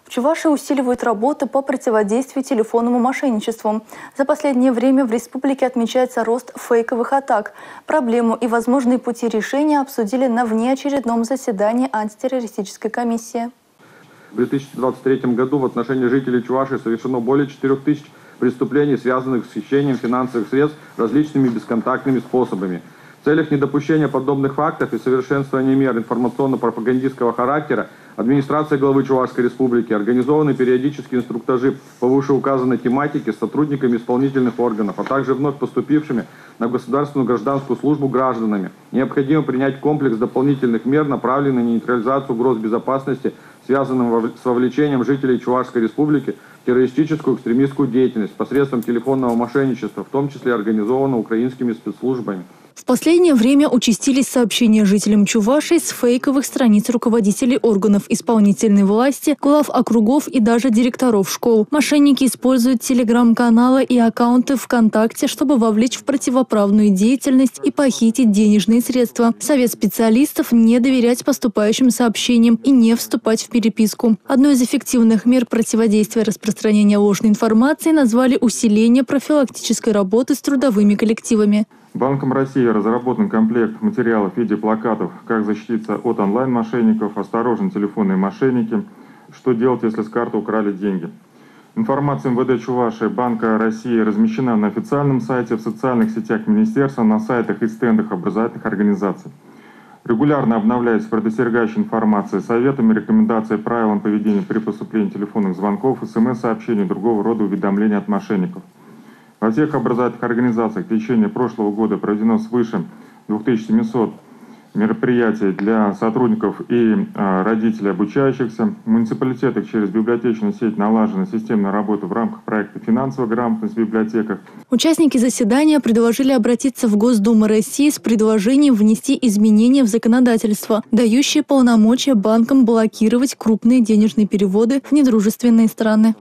В Чувашии усиливают работы по противодействию телефонному мошенничеству. За последнее время в республике отмечается рост фейковых атак. Проблему и возможные пути решения обсудили на внеочередном заседании антитеррористической комиссии. В 2023 году в отношении жителей Чувашии совершено более 4000 преступлений, связанных с хищением финансовых средств различными бесконтактными способами. В целях недопущения подобных фактов и совершенствования мер информационно-пропагандистского характера администрация главы Чувашской республики организованы периодические инструктажи по вышеуказанной тематике с сотрудниками исполнительных органов, а также вновь поступившими на государственную гражданскую службу гражданами. Необходимо принять комплекс дополнительных мер, направленных на нейтрализацию угроз безопасности, связанных с вовлечением жителей Чувашской республики в террористическую экстремистскую деятельность посредством телефонного мошенничества, в том числе организованного украинскими спецслужбами. В последнее время участились сообщения жителям Чувашии с фейковых страниц руководителей органов исполнительной власти, глав округов и даже директоров школ. Мошенники используют телеграм-каналы и аккаунты ВКонтакте, чтобы вовлечь в противоправную деятельность и похитить денежные средства. Совет специалистов – не доверять поступающим сообщениям и не вступать в переписку. Одной из эффективных мер противодействия распространения ложной информации назвали усиление профилактической работы с трудовыми коллективами. Банком России разработан комплект материалов в виде плакатов «Как защититься от онлайн-мошенников», «Осторожно, телефонные мошенники», «Что делать, если с карты украли деньги». Информация МВД Чувашии Банка России размещена на официальном сайте, в социальных сетях министерства, на сайтах и стендах образовательных организаций. Регулярно обновляется предостерегающая информация советами, рекомендациями, правилам поведения при поступлении телефонных звонков, СМС-сообщений и другого рода уведомлений от мошенников. Во всех образовательных организациях в течение прошлого года проведено свыше 2700 мероприятий для сотрудников и родителей обучающихся. В муниципалитетах через библиотечную сеть налажена системная работа в рамках проекта «Финансовая грамотность в библиотеках». Участники заседания предложили обратиться в Госдуму России с предложением внести изменения в законодательство, дающие полномочия банкам блокировать крупные денежные переводы в недружественные страны.